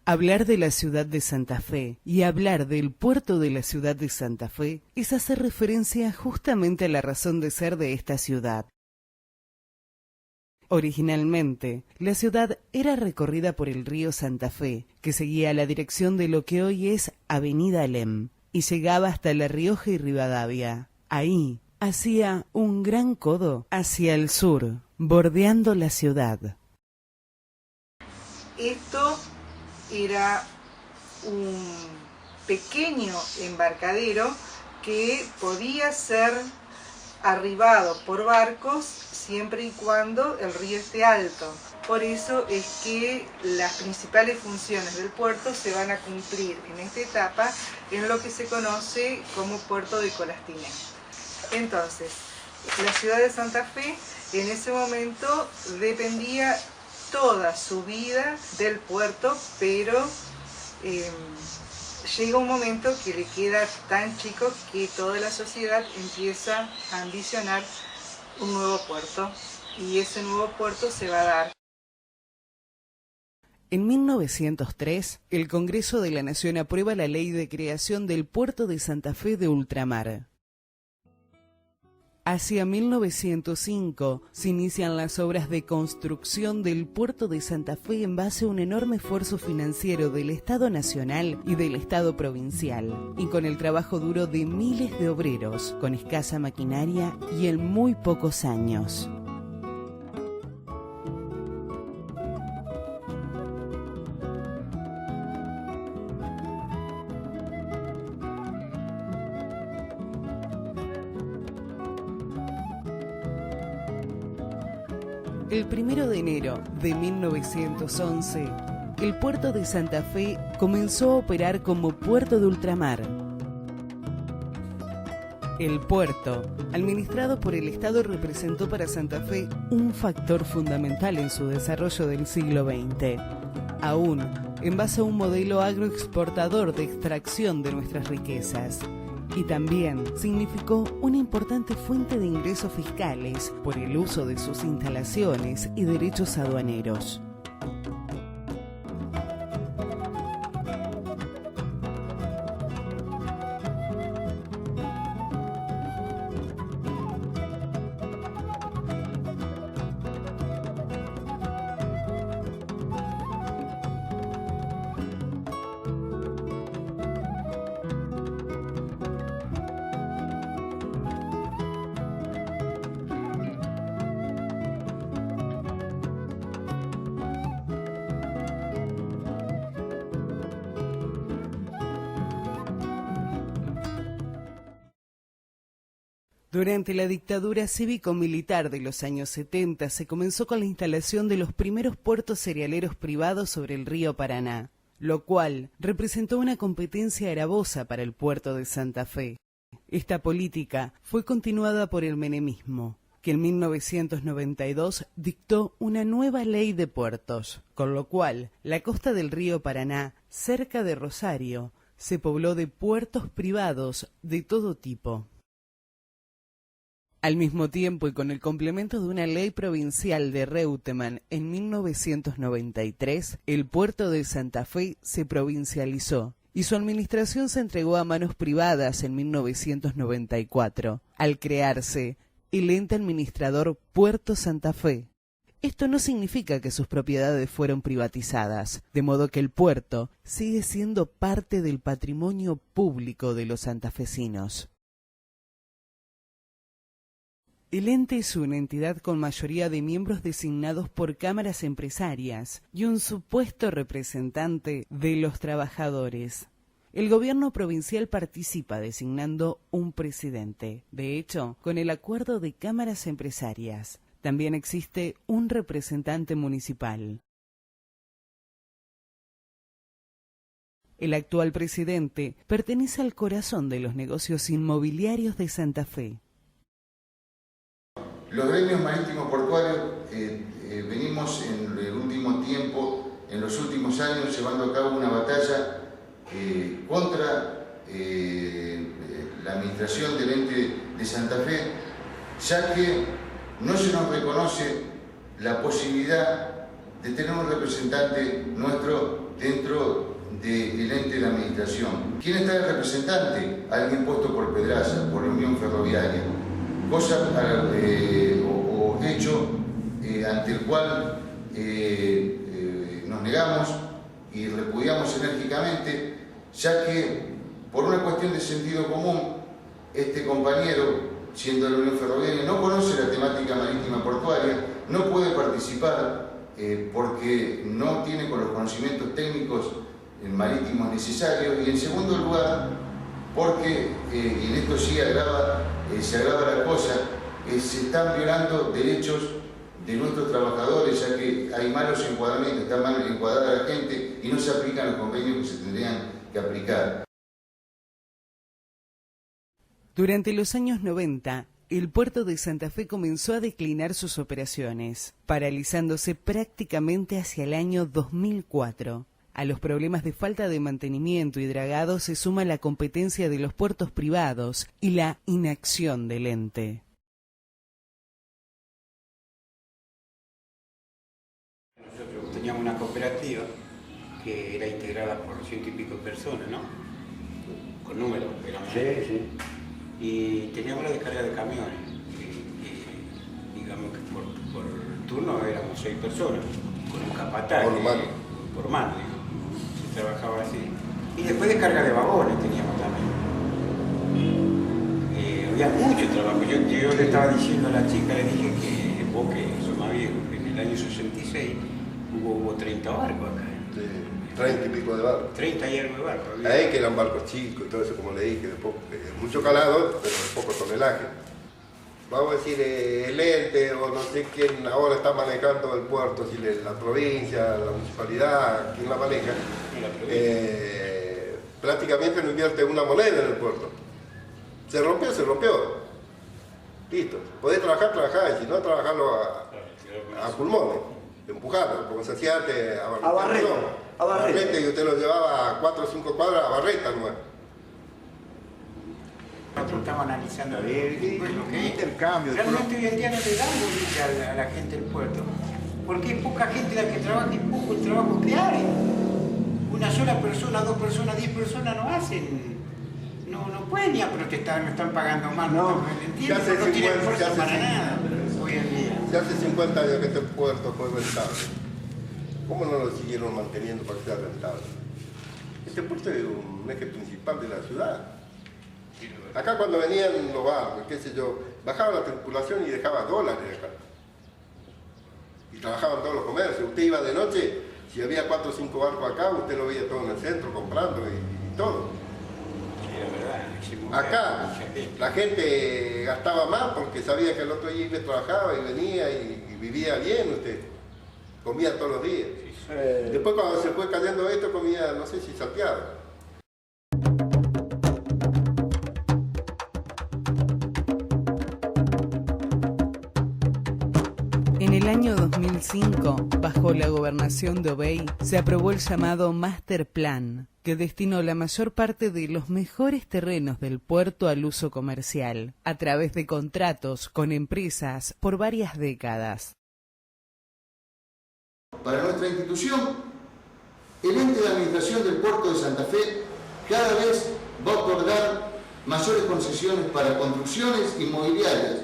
Hablar de la ciudad de Santa Fe y hablar del puerto de la ciudad de Santa Fe es hacer referencia justamente a la razón de ser de esta ciudad. Originalmente, la ciudad era recorrida por el río Santa Fe, que seguía la dirección de lo que hoy es Avenida Alem, y llegaba hasta La Rioja y Rivadavia. Ahí hacía un gran codo hacia el sur, bordeando la ciudad. Esto era un pequeño embarcadero que podía ser arribado por barcos siempre y cuando el río esté alto. Por eso es que las principales funciones del puerto se van a cumplir en esta etapa en lo que se conoce como puerto de Colastiné. Entonces, la ciudad de Santa Fe en ese momento dependía toda su vida del puerto, pero llega un momento que le queda tan chico que toda la sociedad empieza a ambicionar un nuevo puerto, y ese nuevo puerto se va a dar. En 1903, el Congreso de la Nación aprueba la ley de creación del puerto de Santa Fe de ultramar. Hacia 1905 se inician las obras de construcción del puerto de Santa Fe en base a un enorme esfuerzo financiero del Estado Nacional y del Estado Provincial, y con el trabajo duro de miles de obreros, con escasa maquinaria y en muy pocos años. El 1 de enero de 1911, el puerto de Santa Fe comenzó a operar como puerto de ultramar. El puerto, administrado por el Estado, representó para Santa Fe un factor fundamental en su desarrollo del siglo XX, aún en base a un modelo agroexportador de extracción de nuestras riquezas. Y también significó una importante fuente de ingresos fiscales por el uso de sus instalaciones y derechos aduaneros. Durante la dictadura cívico-militar de los años 70 se comenzó con la instalación de los primeros puertos cerealeros privados sobre el río Paraná, lo cual representó una competencia gravosa para el puerto de Santa Fe. Esta política fue continuada por el menemismo, que en 1992 dictó una nueva ley de puertos, con lo cual la costa del río Paraná, cerca de Rosario, se pobló de puertos privados de todo tipo. Al mismo tiempo y con el complemento de una ley provincial de Reutemann en 1993, el puerto de Santa Fe se provincializó y su administración se entregó a manos privadas en 1994, al crearse el ente administrador Puerto Santa Fe. Esto no significa que sus propiedades fueron privatizadas, de modo que el puerto sigue siendo parte del patrimonio público de los santafesinos. El ente es una entidad con mayoría de miembros designados por cámaras empresarias y un supuesto representante de los trabajadores. El gobierno provincial participa designando un presidente, de hecho, con el acuerdo de cámaras empresarias. También existe un representante municipal. El actual presidente pertenece al corazón de los negocios inmobiliarios de Santa Fe. Los gremios marítimos portuarios venimos en el último tiempo, en los últimos años, llevando a cabo una batalla contra la administración del ente de Santa Fe, ya que no se nos reconoce la posibilidad de tener un representante nuestro dentro del ente de administración. ¿Quién está de representante? Alguien puesto por Pedraza, por la Unión Ferroviaria. Cosa o hecho ante el cual nos negamos y repudiamos enérgicamente, ya que por una cuestión de sentido común, este compañero, siendo de la Unión Ferroviaria, no conoce la temática marítima portuaria, no puede participar porque no tiene con los conocimientos técnicos marítimos necesarios, y en segundo lugar, porque, y en esto sí se agrava la cosa, se están violando derechos de nuestros trabajadores, ya que hay malos encuadramientos, está mal encuadrada la gente y no se aplican los convenios que se tendrían que aplicar. Durante los años 90, el puerto de Santa Fe comenzó a declinar sus operaciones, paralizándose prácticamente hacia el año 2004. A los problemas de falta de mantenimiento y dragado se suma la competencia de los puertos privados y la inacción del ente. Nosotros teníamos una cooperativa que era integrada por 100 y pico personas, ¿no? Con números, éramos. Sí. Y teníamos la descarga de camiones. Digamos que por turno éramos 6 personas, con un capataz. Por mano, digamos. Se trabajaba así. Y después descarga de vagones teníamos también. Había mucho trabajo. Yo le estaba diciendo a la chica, le dije que vos, que sos más viejo, que en el año 66 hubo 30 barcos acá. Sí, 30 y pico de barcos. 30 y algo de barcos. Ahí que eran barcos chicos y todo eso, como le dije, mucho calado, pero de poco tonelaje. Vamos a decir, el ente o no sé quién ahora está manejando el puerto, si la provincia, la municipalidad, quién la maneja, prácticamente no invierte una moneda en el puerto. Se rompió. Listo. Podés trabajar, y si no, trabajarlo a pulmones, empujarlo, como se hacía antes a Barreta. Y usted lo llevaba a 4 o 5 cuadras a Barreta nomás. Nosotros estamos analizando lo que es intercambio. Realmente hoy en día no le damos a la gente del puerto, porque es poca gente la que trabaja y poco el trabajo que hay. Una sola persona, 2 personas, 10 personas no hacen. No pueden ni a protestar, no están pagando mal. No tienen fuerza para nada hoy en día. Ya hace 50 años que este puerto fue rentable. ¿Cómo no lo siguieron manteniendo para que sea rentable? Este puerto es un eje principal de la ciudad. Acá cuando venían los barcos, qué sé yo, bajaba la tripulación y dejaba dólares acá. Y trabajaban todos los comercios. Usted iba de noche, si había 4 o 5 barcos acá, usted lo veía todo en el centro comprando y todo. Sí, la verdad. Acá la gente gastaba más porque sabía que el otro día trabajaba y venía y vivía bien usted. Comía todos los días. Después cuando se fue cayendo esto, comía, no sé si salteado. En el año 2005, bajo la gobernación de Obey, se aprobó el llamado Master Plan, que destinó la mayor parte de los mejores terrenos del puerto al uso comercial, a través de contratos con empresas por varias décadas. Para nuestra institución, el ente de administración del puerto de Santa Fe cada vez va a otorgar mayores concesiones para construcciones inmobiliarias.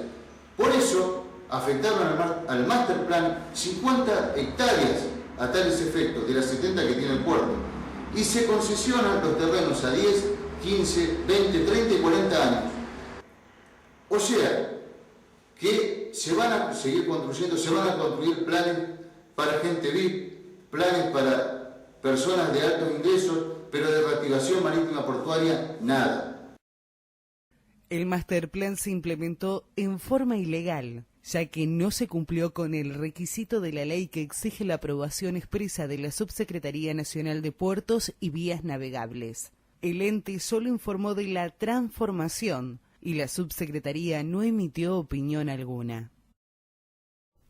Por eso, afectaron al Master Plan 50 hectáreas a tales efectos de las 70 que tiene el puerto, y se concesionan los terrenos a 10, 15, 20, 30 y 40 años. O sea, que se van a seguir construyendo, se van a construir planes para gente VIP, planes para personas de altos ingresos, pero de reactivación marítima portuaria, nada. El Master Plan se implementó en forma ilegal, ya que no se cumplió con el requisito de la ley que exige la aprobación expresa de la Subsecretaría Nacional de Puertos y Vías Navegables. El ente solo informó de la transformación y la Subsecretaría no emitió opinión alguna.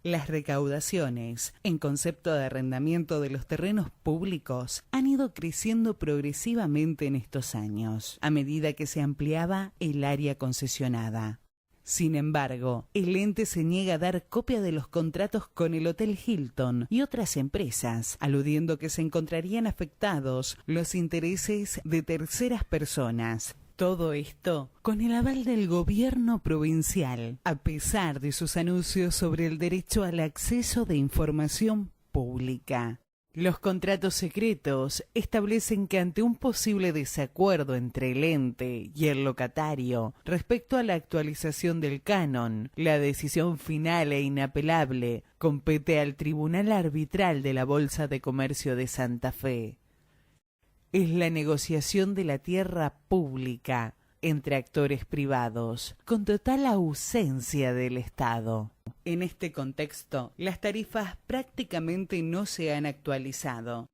Las recaudaciones, en concepto de arrendamiento de los terrenos públicos, han ido creciendo progresivamente en estos años, a medida que se ampliaba el área concesionada. Sin embargo, el ente se niega a dar copia de los contratos con el Hotel Hilton y otras empresas, aludiendo que se encontrarían afectados los intereses de terceras personas. Todo esto con el aval del gobierno provincial, a pesar de sus anuncios sobre el derecho al acceso de información pública. Los contratos secretos establecen que ante un posible desacuerdo entre el ente y el locatario respecto a la actualización del canon, la decisión final e inapelable compete al Tribunal Arbitral de la Bolsa de Comercio de Santa Fe. Es la negociación de la tierra pública entre actores privados, con total ausencia del Estado. En este contexto, las tarifas prácticamente no se han actualizado.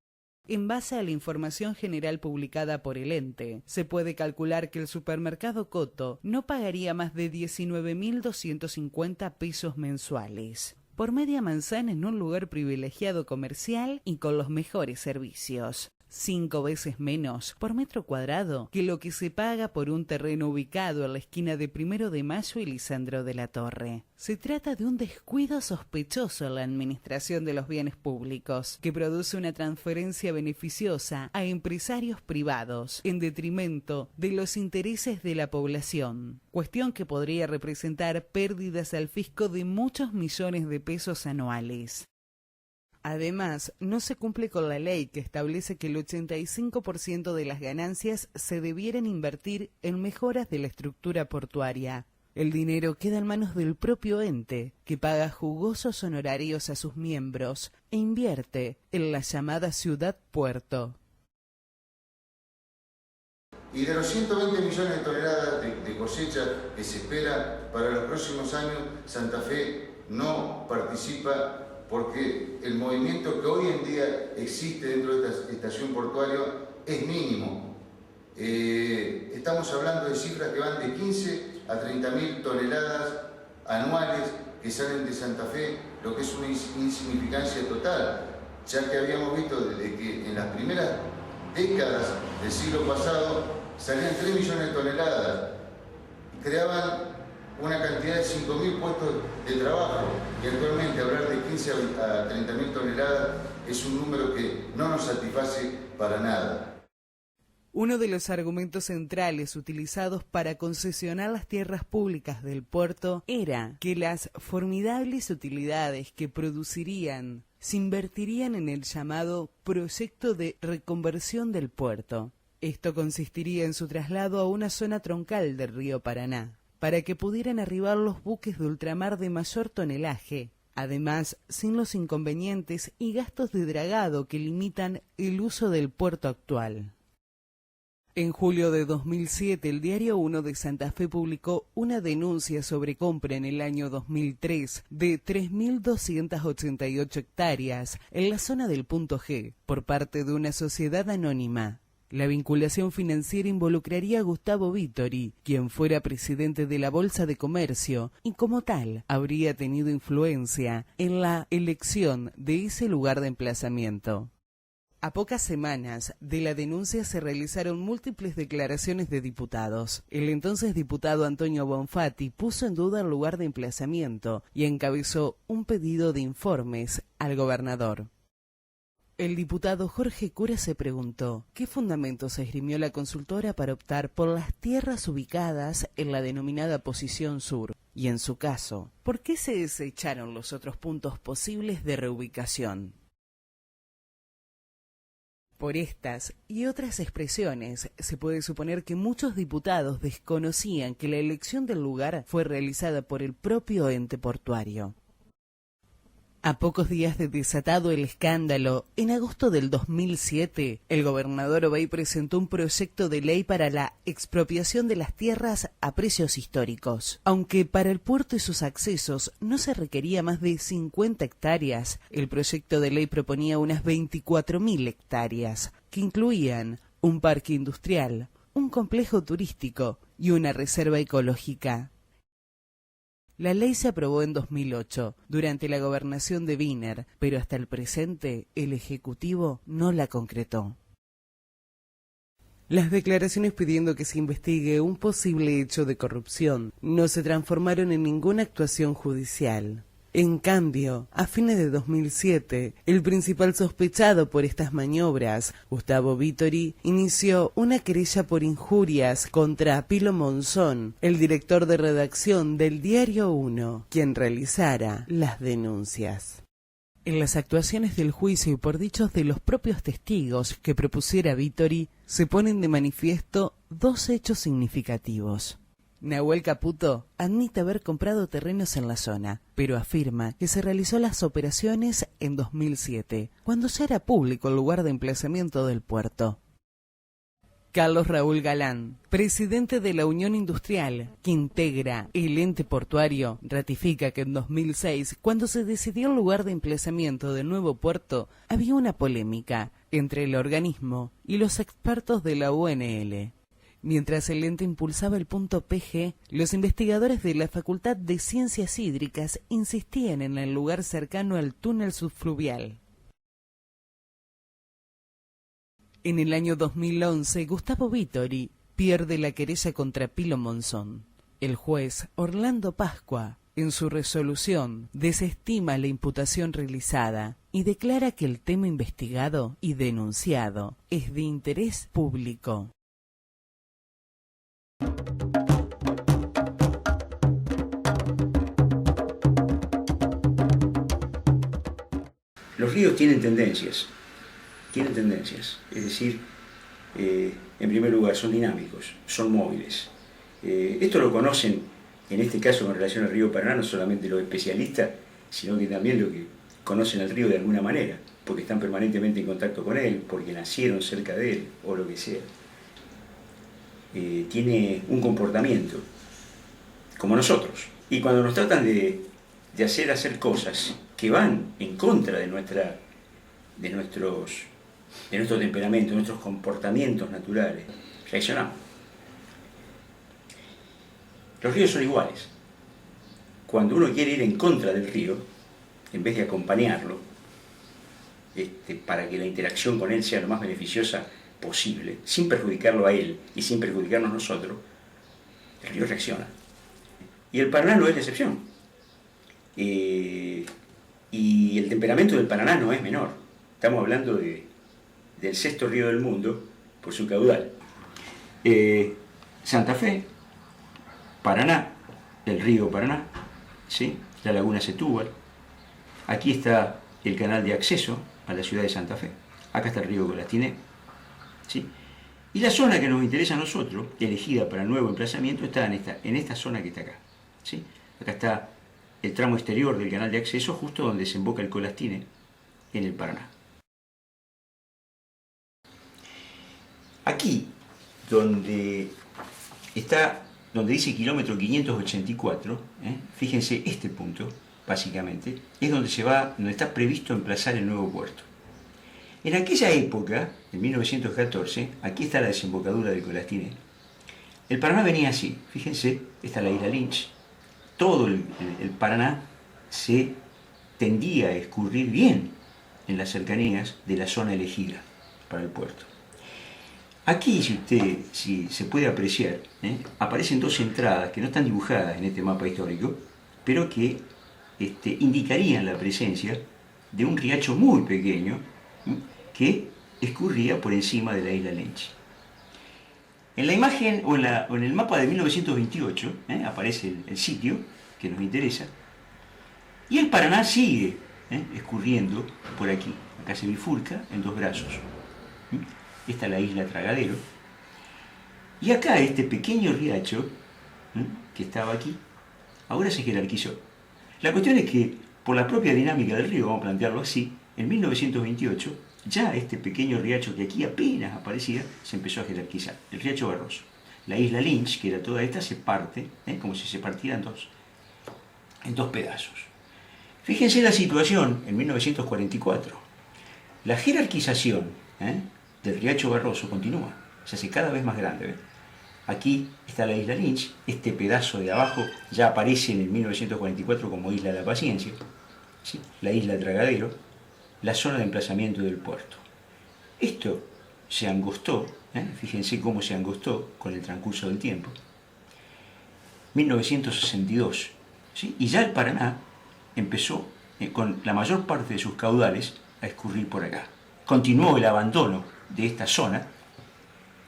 En base a la información general publicada por el ente, se puede calcular que el supermercado Coto no pagaría más de 19.250 pesos mensuales por media manzana en un lugar privilegiado comercial y con los mejores servicios. 5 veces menos por metro cuadrado que lo que se paga por un terreno ubicado en la esquina de 1 de Mayo y Lisandro de la Torre. Se trata de un descuido sospechoso en la administración de los bienes públicos, que produce una transferencia beneficiosa a empresarios privados en detrimento de los intereses de la población, cuestión que podría representar pérdidas al fisco de muchos millones de pesos anuales. Además, no se cumple con la ley que establece que el 85% de las ganancias se debieran invertir en mejoras de la estructura portuaria. El dinero queda en manos del propio ente, que paga jugosos honorarios a sus miembros e invierte en la llamada ciudad-puerto. Y de los 120 millones de toneladas de cosecha que se espera para los próximos años, Santa Fe no participa porque el movimiento que hoy en día existe dentro de esta estación portuaria es mínimo. Estamos hablando de cifras que van de 15 a 30.000 toneladas anuales que salen de Santa Fe, lo que es una insignificancia total, ya que habíamos visto desde que en las primeras décadas del siglo pasado salían 3 millones de toneladas, creaban una cantidad de 5.000 puestos de trabajo, y actualmente hablar de 15 a 30.000 toneladas es un número que no nos satisface para nada. Uno de los argumentos centrales utilizados para concesionar las tierras públicas del puerto era que las formidables utilidades que producirían se invertirían en el llamado proyecto de reconversión del puerto. Esto consistiría en su traslado a una zona troncal del río Paraná, para que pudieran arribar los buques de ultramar de mayor tonelaje, además sin los inconvenientes y gastos de dragado que limitan el uso del puerto actual. En julio de 2007, el Diario 1 de Santa Fe publicó una denuncia sobre compra en el año 2003 de 3.288 hectáreas en la zona del Punto G por parte de una sociedad anónima. La vinculación financiera involucraría a Gustavo Vittori, quien fuera presidente de la Bolsa de Comercio, y como tal habría tenido influencia en la elección de ese lugar de emplazamiento. A pocas semanas de la denuncia se realizaron múltiples declaraciones de diputados. El entonces diputado Antonio Bonfatti puso en duda el lugar de emplazamiento y encabezó un pedido de informes al gobernador. El diputado Jorge Cura se preguntó qué fundamentos esgrimió la consultora para optar por las tierras ubicadas en la denominada posición sur, y en su caso, ¿por qué se desecharon los otros puntos posibles de reubicación? Por estas y otras expresiones, se puede suponer que muchos diputados desconocían que la elección del lugar fue realizada por el propio ente portuario. A pocos días de desatado el escándalo, en agosto del 2007, el gobernador Obey presentó un proyecto de ley para la expropiación de las tierras a precios históricos. Aunque para el puerto y sus accesos no se requería más de 50 hectáreas, el proyecto de ley proponía unas 24.000 hectáreas, que incluían un parque industrial, un complejo turístico y una reserva ecológica. La ley se aprobó en 2008, durante la gobernación de Wiener, pero hasta el presente el Ejecutivo no la concretó. Las declaraciones pidiendo que se investigue un posible hecho de corrupción no se transformaron en ninguna actuación judicial. En cambio, a fines de 2007, el principal sospechado por estas maniobras, Gustavo Vittori, inició una querella por injurias contra Pilo Monzón, el director de redacción del Diario Uno, quien realizara las denuncias. En las actuaciones del juicio y por dichos de los propios testigos que propusiera Vittori, se ponen de manifiesto dos hechos significativos. Nahuel Caputo admite haber comprado terrenos en la zona, pero afirma que se realizó las operaciones en 2007, cuando ya era público el lugar de emplazamiento del puerto. Carlos Raúl Galán, presidente de la Unión Industrial, que integra el ente portuario, ratifica que en 2006, cuando se decidió el lugar de emplazamiento del nuevo puerto, había una polémica entre el organismo y los expertos de la UNL. Mientras el ente impulsaba el punto PG, los investigadores de la Facultad de Ciencias Hídricas insistían en el lugar cercano al túnel subfluvial. En el año 2011, Gustavo Vittori pierde la querella contra Pilo Monzón. El juez Orlando Pascua, en su resolución, desestima la imputación realizada y declara que el tema investigado y denunciado es de interés público. Los ríos tienen tendencias, es decir, en primer lugar son dinámicos, son móviles. Esto lo conocen, en este caso con relación al río Paraná, no solamente los especialistas, sino que también los que conocen al río de alguna manera, porque están permanentemente en contacto con él, porque nacieron cerca de él, o lo que sea. Tiene un comportamiento, como nosotros. Y cuando nos tratan de hacer cosas que van en contra de nuestro temperamento, de nuestros comportamientos naturales, reaccionamos. Los ríos son iguales. Cuando uno quiere ir en contra del río, en vez de acompañarlo, para que la interacción con él sea lo más beneficiosa posible, sin perjudicarlo a él y sin perjudicarnos nosotros, el río reacciona. Y el Paraná no es la excepción. Y el temperamento del Paraná no es menor. Estamos hablando del sexto río del mundo por su caudal. Santa Fe, Paraná, el río Paraná, ¿sí? La laguna Setúbal. Aquí está el canal de acceso a la ciudad de Santa Fe. Acá está el río Colastiné, ¿sí? Y la zona que nos interesa a nosotros, elegida para el nuevo emplazamiento, está en esta zona que está acá, ¿sí? Acá está el tramo exterior del canal de acceso, justo donde desemboca el Colastiné, en el Paraná. Aquí, donde dice kilómetro 584, fíjense este punto, básicamente, es donde está previsto emplazar el nuevo puerto. En aquella época, en 1914, aquí está la desembocadura del Colastiné. El Paraná venía así, fíjense, está la isla Lynch. Todo el Paraná se tendía a escurrir bien en las cercanías de la zona elegida para el puerto. Aquí, si se puede apreciar, aparecen dos entradas que no están dibujadas en este mapa histórico, pero que indicarían la presencia de un riacho muy pequeño que escurría por encima de la isla Lynch. En la imagen o en el mapa de 1928 aparece el sitio que nos interesa, y el Paraná sigue escurriendo por aquí. Acá se bifurca en dos brazos. Esta es la isla Tragadero. Y acá este pequeño riacho que estaba aquí, ahora se jerarquizó. La cuestión es que, por la propia dinámica del río, vamos a plantearlo así, en 1928 ya este pequeño riacho que aquí apenas aparecía, se empezó a jerarquizar. El riacho Barroso. La isla Lynch, que era toda esta, se parte, como si se partiera en dos pedazos. Fíjense la situación en 1944. La jerarquización del riacho Barroso continúa, se hace cada vez más grande. ¿Ven? Aquí está la isla Lynch, este pedazo de abajo ya aparece en el 1944 como Isla de la Paciencia, ¿sí? La isla Tragadero, la zona de emplazamiento del puerto. Esto se angostó, fíjense cómo se angostó con el transcurso del tiempo, 1962, ¿sí? Y ya el Paraná empezó con la mayor parte de sus caudales a escurrir por acá. Continuó el abandono de esta zona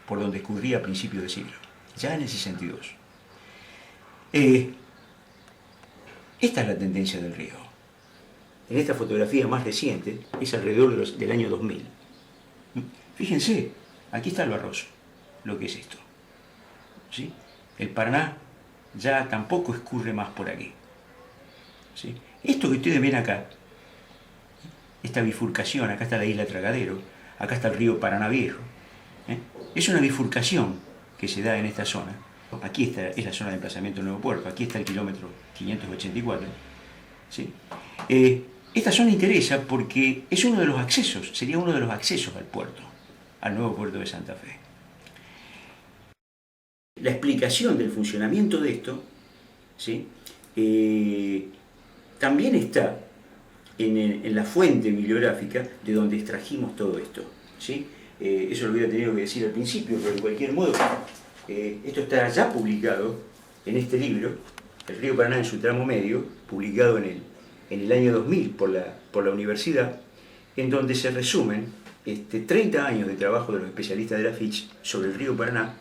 por donde escurría a principios de siglo, ya en el 62. Esta es la tendencia del río. En esta fotografía más reciente, es alrededor del año 2000. Fíjense, aquí está el Barroso, lo que es esto, ¿sí? El Paraná ya tampoco escurre más por aquí, ¿sí? Esto que ustedes ven acá, esta bifurcación, acá está la isla Tragadero, acá está el río Paraná Viejo, es una bifurcación que se da en esta zona. Aquí es la zona de emplazamiento del nuevo puerto, aquí está el kilómetro 584, ¿sí? Esta zona interesa porque es uno de los accesos, sería uno de los accesos al puerto, al nuevo puerto de Santa Fe. La explicación del funcionamiento de esto, ¿sí? También está en la fuente bibliográfica de donde extrajimos todo esto, ¿sí? Eso lo hubiera tenido que decir al principio, pero de cualquier modo, esto está ya publicado en este libro, El río Paraná en su tramo medio, publicado en el año 2000 por la universidad, en donde se resumen 30 años de trabajo de los especialistas de la FICH sobre el río Paraná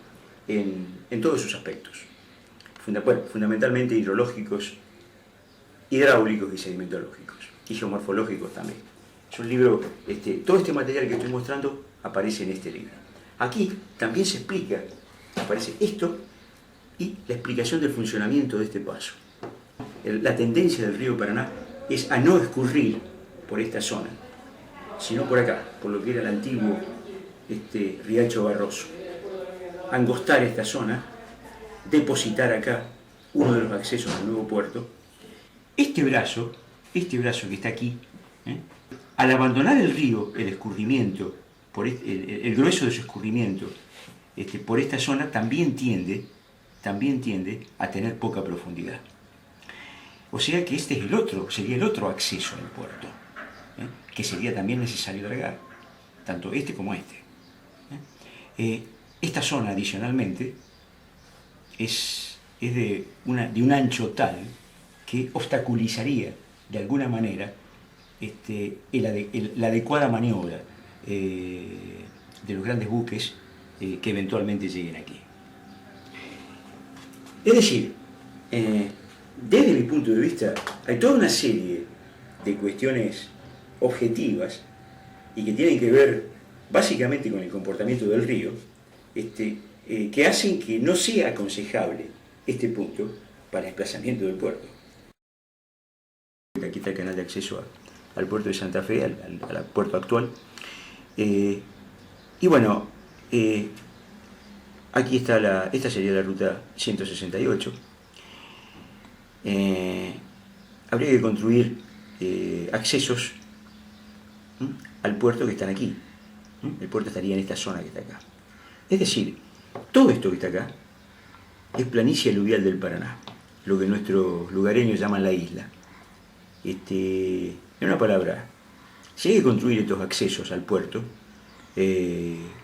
en todos sus aspectos, fundamentalmente hidrológicos, hidráulicos y sedimentológicos, y geomorfológicos también. Es un libro, todo este material que estoy mostrando aparece en este libro. Aquí también se explica, aparece esto y la explicación del funcionamiento de este paso. La tendencia del río Paraná es a no escurrir por esta zona, sino por acá, por lo que era el antiguo Riacho Barroso. Angostar esta zona, depositar acá uno de los accesos al nuevo puerto. Este brazo que está aquí, al abandonar el río, el escurrimiento, el grueso de su escurrimiento por esta zona también tiende a tener poca profundidad. O sea que este es sería el otro acceso al puerto, que sería también necesario dragar, tanto este como este. Esta zona, adicionalmente, es de un ancho tal que obstaculizaría, de alguna manera, la adecuada maniobra de los grandes buques que eventualmente lleguen aquí. Es decir, desde mi punto de vista, hay toda una serie de cuestiones objetivas y que tienen que ver básicamente con el comportamiento del río, que hacen que no sea aconsejable este punto para el desplazamiento del puerto. Aquí está el canal de acceso al puerto de Santa Fe, al puerto actual. Y bueno, aquí está esta sería la ruta 168. Habría que construir accesos al puerto que están aquí. El puerto estaría en esta zona que está acá. Es decir, todo esto que está acá es planicie aluvial del Paraná, lo que nuestros lugareños llaman la isla. En una palabra, si hay que construir estos accesos al puerto,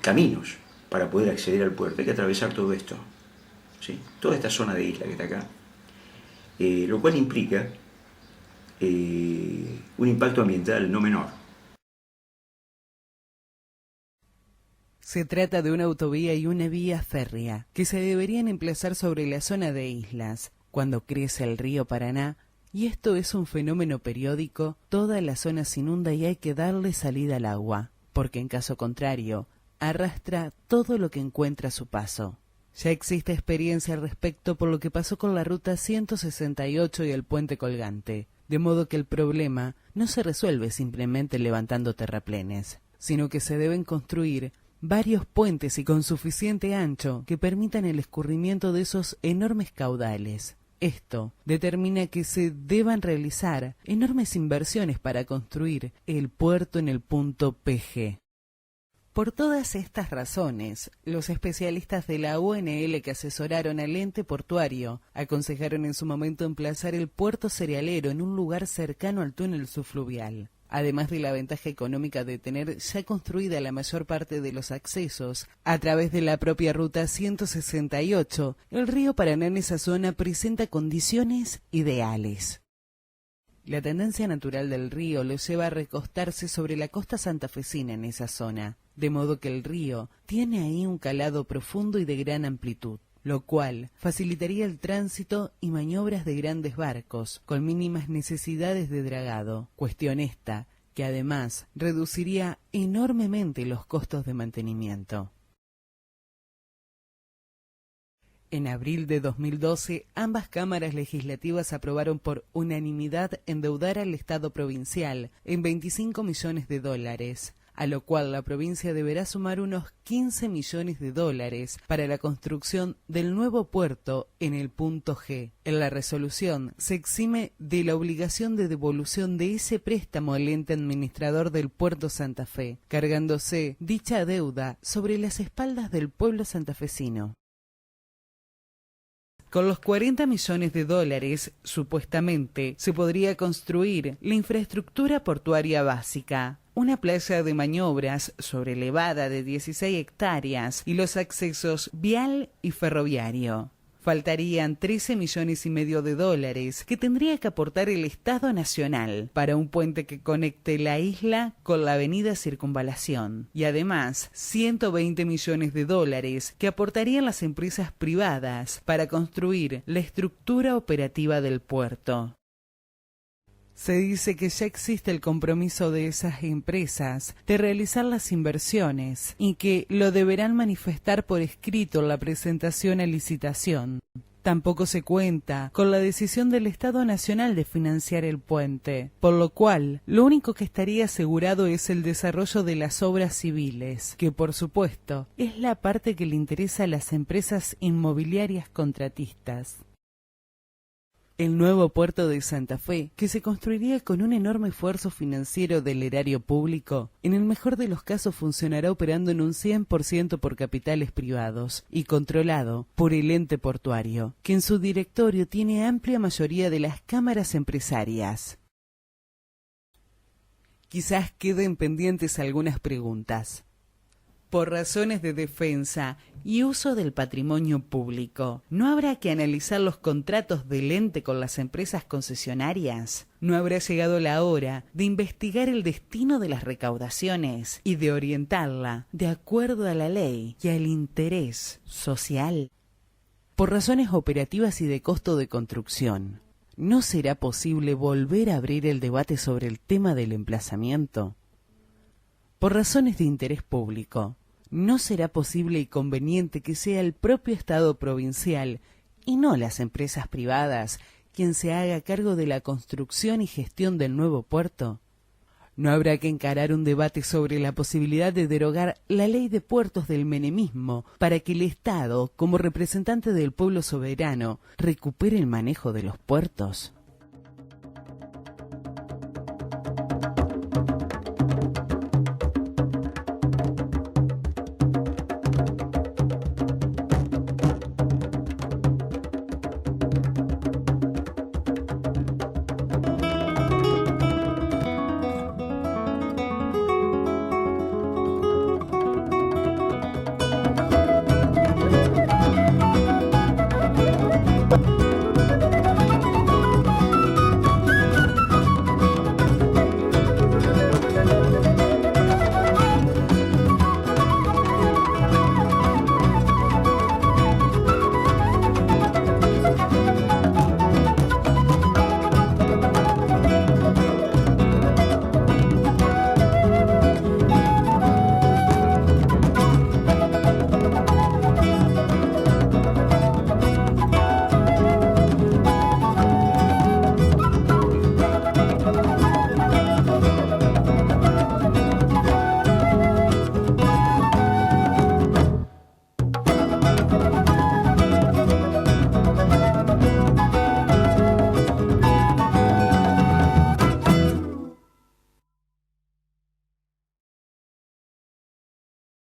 caminos para poder acceder al puerto, hay que atravesar todo esto, ¿sí? Toda esta zona de isla que está acá, lo cual implica un impacto ambiental no menor. Se trata de una autovía y una vía férrea que se deberían emplazar sobre la zona de islas. Cuando crece el río Paraná, y esto es un fenómeno periódico, toda la zona se inunda y hay que darle salida al agua, porque en caso contrario, arrastra todo lo que encuentra a su paso. Ya existe experiencia al respecto por lo que pasó con la ruta 168 y el puente colgante, de modo que el problema no se resuelve simplemente levantando terraplenes, sino que se deben construir varios puentes y con suficiente ancho que permitan el escurrimiento de esos enormes caudales. Esto determina que se deban realizar enormes inversiones para construir el puerto en el punto PG. Por todas estas razones, los especialistas de la UNL que asesoraron al ente portuario aconsejaron en su momento emplazar el puerto cerealero en un lugar cercano al túnel subfluvial. además de la ventaja económica de tener ya construida la mayor parte de los accesos a través de la propia ruta 168, el río Paraná en esa zona presenta condiciones ideales. La tendencia natural del río lo lleva a recostarse sobre la costa santafesina en esa zona, de modo que el río tiene ahí un calado profundo y de gran amplitud, lo cual facilitaría el tránsito y maniobras de grandes barcos, con mínimas necesidades de dragado, cuestión esta que además reduciría enormemente los costos de mantenimiento. En abril de 2012, ambas cámaras legislativas aprobaron por unanimidad endeudar al Estado provincial en $25 millones, a lo cual la provincia deberá sumar unos $15 millones para la construcción del nuevo puerto en el punto G. En la resolución se exime de la obligación de devolución de ese préstamo al ente administrador del puerto Santa Fe, cargándose dicha deuda sobre las espaldas del pueblo santafesino. Con los $40 millones, supuestamente, se podría construir la infraestructura portuaria básica, una playa de maniobras sobrelevada de 16 hectáreas y los accesos vial y ferroviario. Faltarían $13,5 millones que tendría que aportar el Estado Nacional para un puente que conecte la isla con la avenida Circunvalación y además $120 millones que aportarían las empresas privadas para construir la estructura operativa del puerto. Se dice que ya existe el compromiso de esas empresas de realizar las inversiones y que lo deberán manifestar por escrito en la presentación a licitación. Tampoco se cuenta con la decisión del Estado Nacional de financiar el puente, por lo cual lo único que estaría asegurado es el desarrollo de las obras civiles, que por supuesto es la parte que le interesa a las empresas inmobiliarias contratistas. El nuevo puerto de Santa Fe, que se construiría con un enorme esfuerzo financiero del erario público, en el mejor de los casos funcionará operando en un 100% por capitales privados y controlado por el ente portuario, que en su directorio tiene amplia mayoría de las cámaras empresarias. Quizás queden pendientes algunas preguntas. Por razones de defensa y uso del patrimonio público, ¿no habrá que analizar los contratos del ente con las empresas concesionarias? ¿No habrá llegado la hora de investigar el destino de las recaudaciones y de orientarla de acuerdo a la ley y al interés social? Por razones operativas y de costo de construcción, ¿no será posible volver a abrir el debate sobre el tema del emplazamiento? Por razones de interés público, ¿no será posible y conveniente que sea el propio Estado provincial y no las empresas privadas quien se haga cargo de la construcción y gestión del nuevo puerto? ¿No habrá que encarar un debate sobre la posibilidad de derogar la ley de puertos del menemismo para que el Estado, como representante del pueblo soberano, recupere el manejo de los puertos?